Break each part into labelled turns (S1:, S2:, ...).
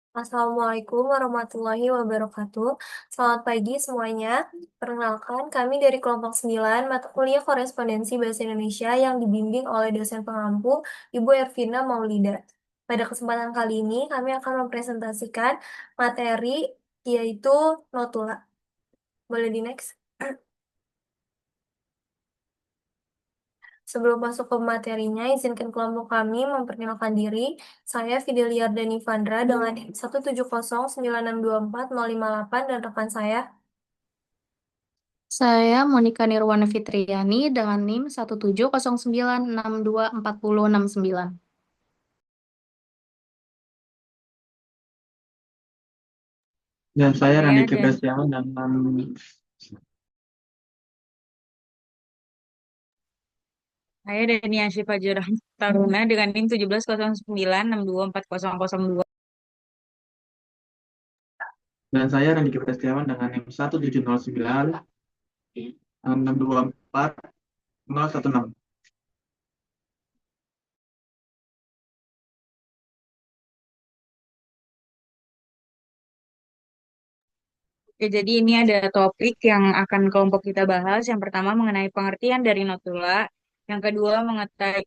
S1: Assalamualaikum warahmatullahi wabarakatuh. Selamat pagi semuanya. Perkenalkan, kami dari kelompok 9 mata kuliah korespondensi Bahasa Indonesia yang dibimbing oleh dosen pengampu Ibu Ervina Maulida. Pada kesempatan kali ini, kami akan mempresentasikan materi yaitu notula. Boleh di next? Sebelum masuk ke materinya, izinkan kelompok kami memperkenalkan diri. Saya Fidelia Dani Vandra dengan 1709624 dan rekan saya.
S2: Saya Monika Nirwana Fitriani dengan NIM 17096240069.
S3: Dan saya
S4: Saya
S3: Randiki
S4: dan
S3: Prasetyawan dengan
S4: saya Dania Syifa Jurah Taruna dengan NIM 1709624002.
S3: dan saya Randiki Prasetyawan dengan NIM 17096240016.
S4: Oke, jadi ini ada topik yang akan kelompok kita bahas. Yang pertama mengenai pengertian dari notula, yang kedua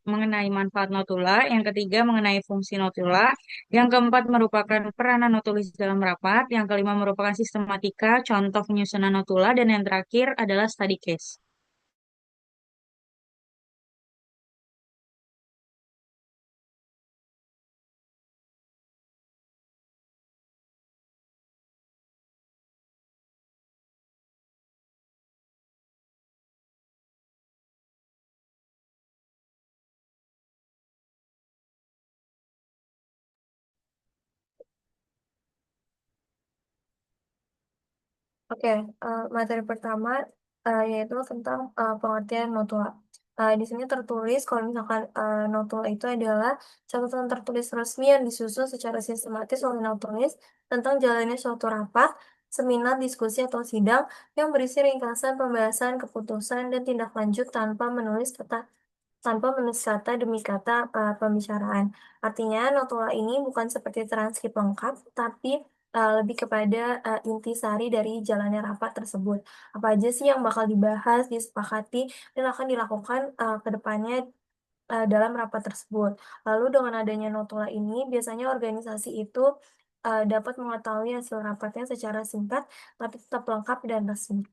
S4: mengenai manfaat notula, yang ketiga mengenai fungsi notula, yang keempat merupakan peranan notulis dalam rapat, yang kelima merupakan sistematika, contoh penyusunan notula, dan yang terakhir adalah study case.
S1: Oke, materi pertama yaitu tentang pengertian notula. Di sini tertulis kalau misalkan notula itu adalah catatan tertulis resmi yang disusun secara sistematis oleh notulis tentang jalannya suatu rapat, seminar, diskusi atau sidang yang berisi ringkasan pembahasan, keputusan, dan tindak lanjut tanpa menulis kata demi kata pembicaraan. Artinya, notula ini bukan seperti transkrip lengkap, tapi lebih kepada intisari dari jalannya rapat tersebut. Apa aja sih yang bakal dibahas, disepakati, dan akan dilakukan ke depannya dalam rapat tersebut. Lalu dengan adanya notula ini, biasanya organisasi itu dapat mengetahui hasil rapatnya secara singkat, tapi tetap lengkap dan resmi.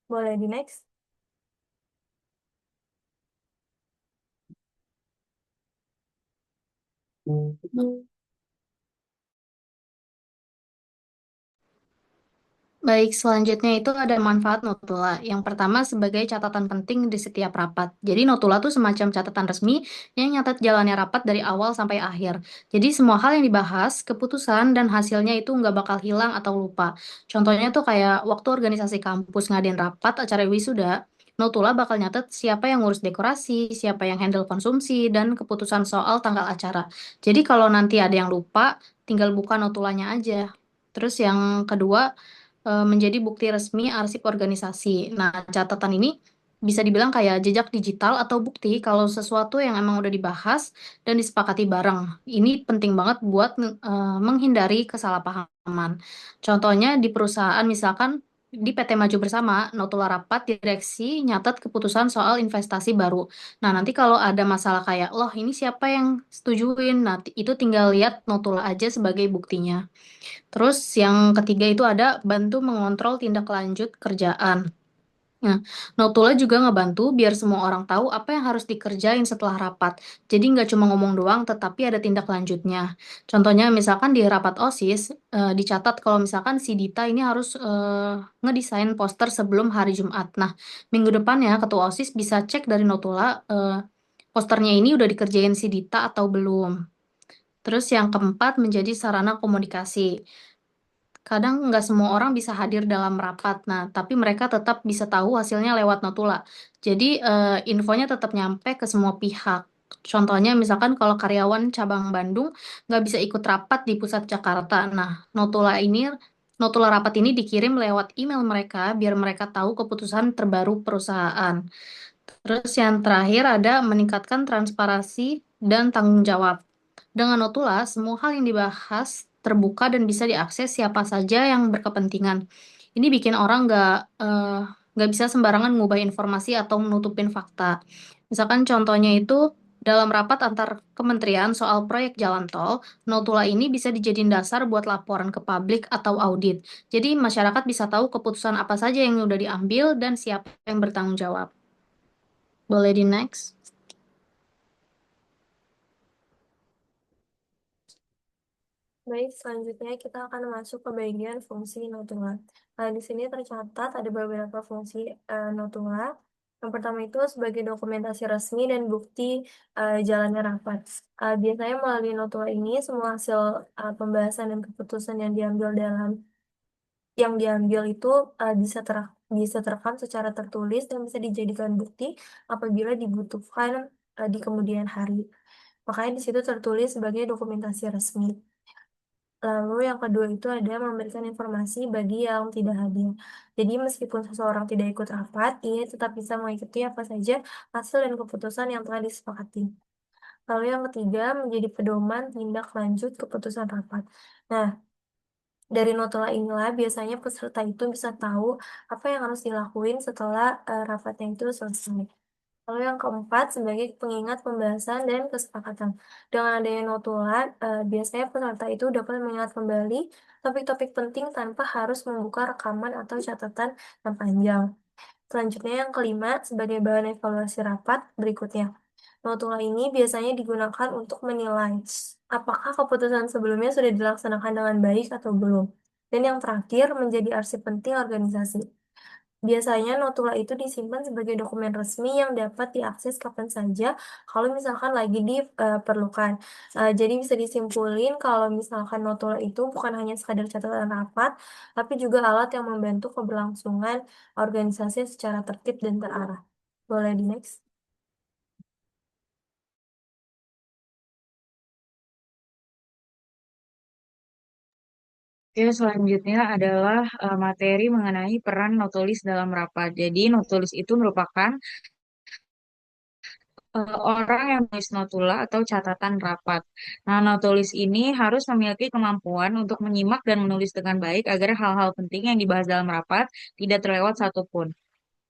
S1: Boleh di next?
S2: Baik, selanjutnya itu ada manfaat notula. Yang pertama sebagai catatan penting di setiap rapat. Jadi notula tuh semacam catatan resmi yang nyatat jalannya rapat dari awal sampai akhir. Jadi semua hal yang dibahas, keputusan, dan hasilnya itu nggak bakal hilang atau lupa. Contohnya tuh kayak waktu organisasi kampus ngadain rapat acara wisuda, notula bakal nyatet siapa yang ngurus dekorasi, siapa yang handle konsumsi, dan keputusan soal tanggal acara. Jadi kalau nanti ada yang lupa, tinggal buka notulanya aja. Terus yang kedua, menjadi bukti resmi arsip organisasi. Nah, catatan ini bisa dibilang kayak jejak digital atau bukti kalau sesuatu yang emang udah dibahas dan disepakati bareng. Ini penting banget buat menghindari kesalahpahaman. Contohnya di perusahaan misalkan di PT Maju Bersama, notula rapat direksi nyatat keputusan soal investasi baru. Nah, nanti kalau ada masalah kayak, loh ini siapa yang setujuin? Nah, itu tinggal lihat notula aja sebagai buktinya. Terus yang ketiga itu ada bantu mengontrol tindak lanjut kerjaan. Nah, Notula juga ngebantu biar semua orang tahu apa yang harus dikerjain setelah rapat. Jadi nggak cuma ngomong doang, tetapi ada tindak lanjutnya. Contohnya misalkan di rapat OSIS, dicatat kalau misalkan si Dita ini harus ngedesain poster sebelum hari Jumat. Nah, minggu depannya ketua OSIS bisa cek dari Notula, posternya ini udah dikerjain si Dita atau belum. Terus yang keempat menjadi sarana komunikasi. Kadang nggak semua orang bisa hadir dalam rapat, nah tapi mereka tetap bisa tahu hasilnya lewat notula. Jadi infonya tetap nyampe ke semua pihak. Contohnya misalkan kalau karyawan cabang Bandung nggak bisa ikut rapat di pusat Jakarta. Nah, notula rapat ini dikirim lewat email mereka biar mereka tahu keputusan terbaru perusahaan. Terus yang terakhir ada meningkatkan transparansi dan tanggung jawab. Dengan notula, semua hal yang dibahas terbuka dan bisa diakses siapa saja yang berkepentingan. Ini bikin orang nggak bisa sembarangan ngubah informasi atau menutupin fakta. Misalkan contohnya itu dalam rapat antar kementerian soal proyek jalan tol, notula ini bisa dijadiin dasar buat laporan ke publik atau audit. Jadi masyarakat bisa tahu keputusan apa saja yang udah diambil dan siapa yang bertanggung jawab. Boleh di next?
S1: Baik, selanjutnya kita akan masuk ke bagian fungsi notula. Nah, di sini tercatat ada beberapa fungsi notula. Yang pertama itu sebagai dokumentasi resmi dan bukti jalannya rapat. Biasanya melalui notula ini semua hasil pembahasan dan keputusan yang diambil itu bisa terekam secara tertulis dan bisa dijadikan bukti apabila dibutuhkan di kemudian hari. Makanya di situ tertulis sebagai dokumentasi resmi. Lalu yang kedua itu ada memberikan informasi bagi yang tidak hadir. Jadi meskipun seseorang tidak ikut rapat, ia tetap bisa mengikuti apa saja hasil dan keputusan yang telah disepakati. Lalu yang ketiga menjadi pedoman tindak lanjut keputusan rapat. Nah, dari notula inilah biasanya peserta itu bisa tahu apa yang harus dilakuin setelah rapatnya itu selesai. Lalu yang keempat, sebagai pengingat pembahasan dan kesepakatan. Dengan adanya notula, biasanya peserta itu dapat mengingat kembali topik-topik penting tanpa harus membuka rekaman atau catatan yang panjang. Selanjutnya yang kelima, sebagai bahan evaluasi rapat berikutnya. Notula ini biasanya digunakan untuk menilai apakah keputusan sebelumnya sudah dilaksanakan dengan baik atau belum. Dan yang terakhir, menjadi arsip penting organisasi. Biasanya notula itu disimpan sebagai dokumen resmi yang dapat diakses kapan saja kalau misalkan lagi diperlukan. Jadi bisa disimpulin kalau misalkan notula itu bukan hanya sekadar catatan rapat, tapi juga alat yang membantu keberlangsungan organisasi secara tertib dan terarah. Boleh di next?
S4: Oke, selanjutnya adalah materi mengenai peran notulis dalam rapat. Jadi, notulis itu merupakan orang yang menulis notula atau catatan rapat. Nah, notulis ini harus memiliki kemampuan untuk menyimak dan menulis dengan baik agar hal-hal penting yang dibahas dalam rapat tidak terlewat satupun.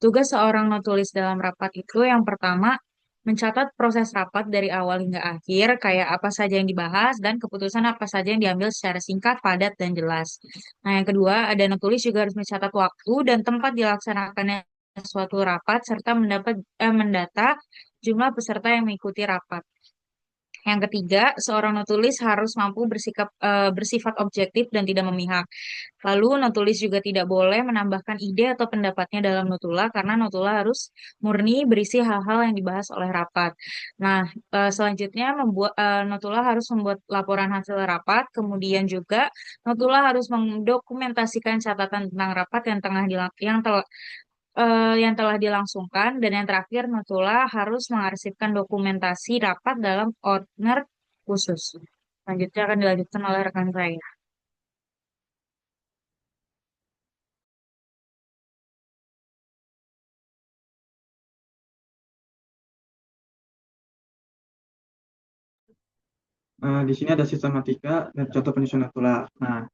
S4: Tugas seorang notulis dalam rapat itu yang pertama, mencatat proses rapat dari awal hingga akhir, kayak apa saja yang dibahas dan keputusan apa saja yang diambil secara singkat, padat, dan jelas. Nah, yang kedua, ada notulis juga harus mencatat waktu dan tempat dilaksanakannya suatu rapat serta mendata jumlah peserta yang mengikuti rapat. Yang ketiga, seorang notulis harus mampu bersifat objektif dan tidak memihak. Lalu, notulis juga tidak boleh menambahkan ide atau pendapatnya dalam notula karena notula harus murni berisi hal-hal yang dibahas oleh rapat. Nah, selanjutnya notula harus membuat laporan hasil rapat, kemudian juga notula harus mendokumentasikan catatan tentang rapat yang telah dilangsungkan, dan yang terakhir notula harus mengarsipkan dokumentasi rapat dalam owner khusus. Selanjutnya akan dilanjutkan oleh rekan saya.
S3: Di sini ada sistematika dan contoh penyusunan notula. Nah,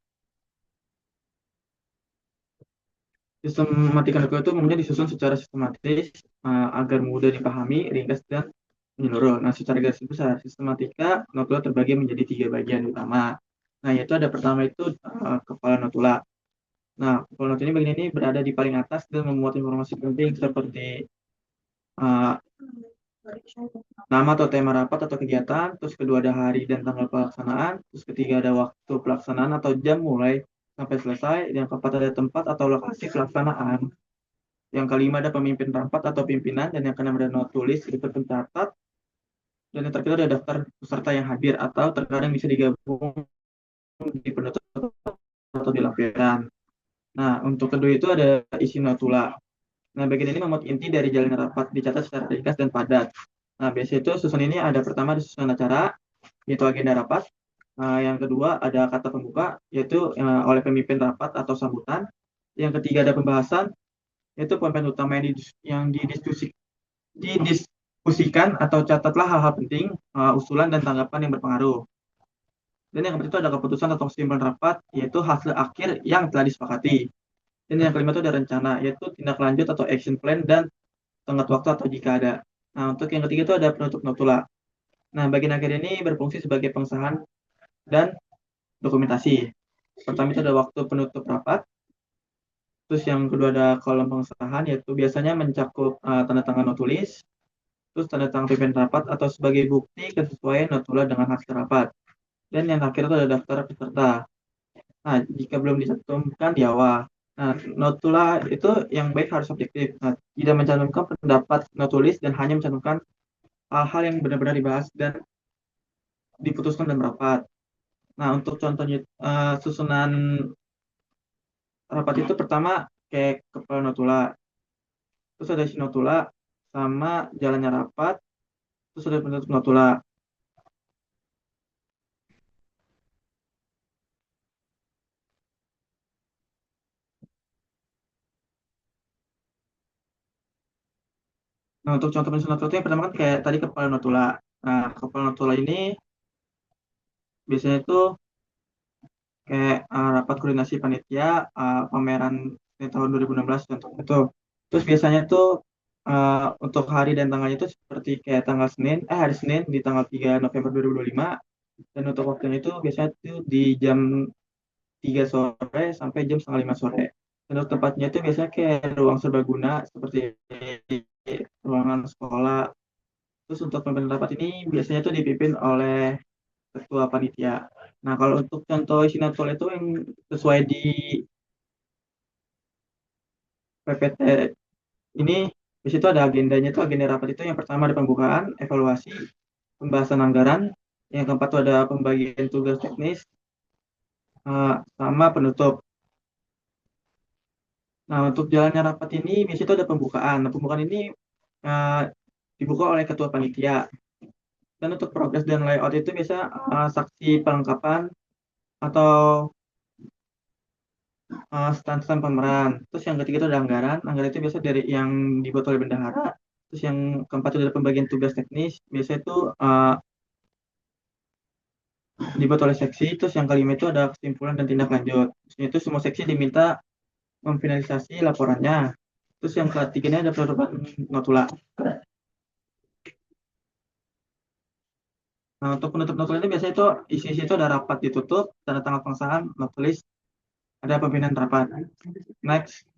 S3: sistematika notula itu umumnya disusun secara sistematis agar mudah dipahami, ringkas, dan menyeluruh. Nah, secara garis besar, sistematika notula terbagi menjadi 3 bagian utama. Nah, yaitu ada pertama itu kepala notula. Nah, kepala notula ini bagian ini berada di paling atas dan memuat informasi penting seperti uh, nama atau tema rapat atau kegiatan, terus kedua ada hari dan tanggal pelaksanaan, terus ketiga ada waktu pelaksanaan atau jam mulai sampai selesai, yang keempat ada tempat atau lokasi pelaksanaan, yang kelima ada pemimpin rapat atau pimpinan, dan yang keenam ada notulis itu pencatat, dan yang terakhir ada daftar peserta yang hadir atau terkadang bisa digabung di penutup atau di lampiran. Nah, untuk kedua itu ada isi notula. Nah, bagian ini memuat inti dari jalannya rapat, dicatat secara ringkas dan padat. Nah, biasanya itu susunan ini ada pertama ada susunan acara, yaitu agenda rapat. Yang kedua ada kata pembuka, yaitu oleh pemimpin rapat atau sambutan. Yang ketiga ada pembahasan, yaitu poin-poin utama yang didiskusikan atau catatlah hal-hal penting, usulan dan tanggapan yang berpengaruh. Dan yang keempat itu ada keputusan atau kesimpulan rapat, yaitu hasil akhir yang telah disepakati. Dan yang kelima itu ada rencana, yaitu tindak lanjut atau action plan dan tenggat waktu atau jika ada. Nah, untuk yang ketiga itu ada penutup notula. Nah, bagian akhir ini berfungsi sebagai pengesahan dan dokumentasi. Pertama itu ada waktu penutup rapat, terus yang kedua ada kolom pengesahan, yaitu biasanya mencakup tanda tangan notulis, terus tanda tangan pimpinan rapat atau sebagai bukti kesesuaian notula dengan hasil rapat. Dan yang terakhir itu ada daftar peserta. Nah, jika belum dicantumkan di awal. Nah, notula itu yang baik harus objektif. Nah, tidak mencantumkan pendapat notulis dan hanya mencantumkan hal-hal yang benar-benar dibahas dan diputuskan dalam rapat. Nah, untuk contohnya susunan rapat itu pertama kayak kepala notula, terus ada isi notula sama jalannya rapat, terus ada penutup notula. Nah, untuk contoh penyusunan notula itu yang pertama kan kayak tadi kepala notula. Nah, kepala notula ini biasanya itu kayak rapat koordinasi panitia pameran di tahun 2016 contoh itu. Terus biasanya tuh untuk hari dan tanggalnya itu seperti kayak tanggal Senin, hari Senin di tanggal 3 November 2025 dan untuk waktunya itu biasanya tuh di jam 3 sore sampai jam setengah 5 sore. Dan untuk tempatnya itu biasanya kayak ruang serbaguna seperti ruangan sekolah. Terus untuk pemilihan rapat ini biasanya tuh dipimpin oleh ketua panitia. Nah, kalau untuk contoh isi notol itu yang sesuai di PPT ini, di situ ada agendanya itu agenda rapat itu yang pertama ada pembukaan, evaluasi, pembahasan anggaran, yang keempat itu ada pembagian tugas teknis, sama penutup. Nah, untuk jalannya rapat ini biasanya itu ada pembukaan. Nah, pembukaan ini uh, dibuka oleh ketua panitia. Dan untuk progres dan layout itu biasa saksi perlengkapan atau stand-stand pemeran. Terus yang ketiga itu ada anggaran. Anggaran itu biasa dari yang dibuat oleh bendahara. Terus yang keempat itu ada pembagian tugas teknis. Biasa itu dibuat oleh seksi. Terus yang kelima itu ada kesimpulan dan tindak lanjut. Terus itu semua seksi diminta memfinalisasi laporannya. Terus yang ketiganya ada penutupan notula. Nah, untuk penutup notula itu biasanya itu isi-isi itu ada rapat ditutup, tanda tangan pengesahan, notulis, ada pimpinan rapat. Next.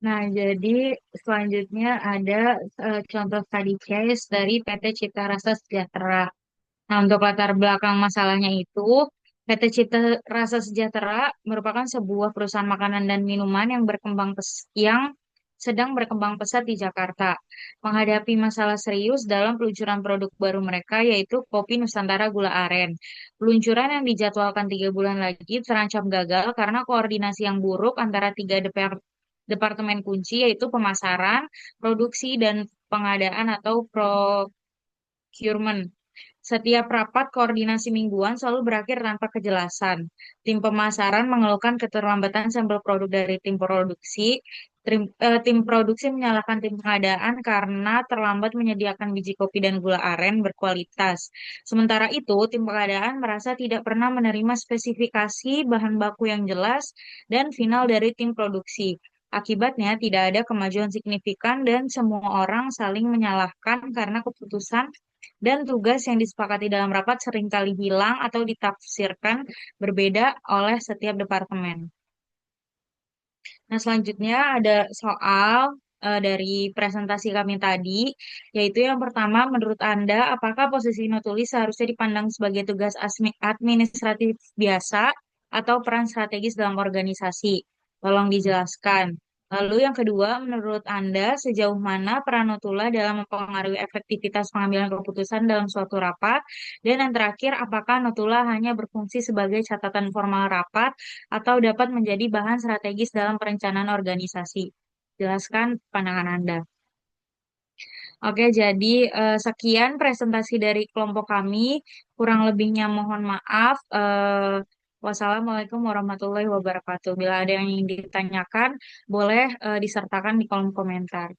S4: Nah, jadi selanjutnya ada contoh study case dari PT Cita Rasa Sejahtera. Nah, untuk latar belakang masalahnya itu, PT Cita Rasa Sejahtera merupakan sebuah perusahaan makanan dan minuman yang sedang berkembang pesat di Jakarta, menghadapi masalah serius dalam peluncuran produk baru mereka, yaitu kopi Nusantara Gula Aren. Peluncuran yang dijadwalkan 3 bulan lagi terancam gagal karena koordinasi yang buruk antara departemen kunci, yaitu pemasaran, produksi, dan pengadaan atau procurement. Setiap rapat koordinasi mingguan selalu berakhir tanpa kejelasan. Tim pemasaran mengeluhkan keterlambatan sampel produk dari tim produksi. Tim produksi menyalahkan tim pengadaan karena terlambat menyediakan biji kopi dan gula aren berkualitas. Sementara itu, tim pengadaan merasa tidak pernah menerima spesifikasi bahan baku yang jelas dan final dari tim produksi. Akibatnya, tidak ada kemajuan signifikan dan semua orang saling menyalahkan karena keputusan dan tugas yang disepakati dalam rapat seringkali hilang atau ditafsirkan berbeda oleh setiap departemen. Nah, selanjutnya ada soal dari presentasi kami tadi, yaitu yang pertama, menurut Anda, apakah posisi notulis seharusnya dipandang sebagai tugas administratif biasa atau peran strategis dalam organisasi? Tolong dijelaskan. Lalu yang kedua, menurut Anda, sejauh mana peran notula dalam mempengaruhi efektivitas pengambilan keputusan dalam suatu rapat? Dan yang terakhir, apakah notula hanya berfungsi sebagai catatan formal rapat atau dapat menjadi bahan strategis dalam perencanaan organisasi? Jelaskan pandangan Anda. Oke, jadi sekian presentasi dari kelompok kami. Kurang lebihnya mohon maaf. Wassalamualaikum warahmatullahi wabarakatuh. Bila ada yang ingin ditanyakan, boleh disertakan di kolom komentar.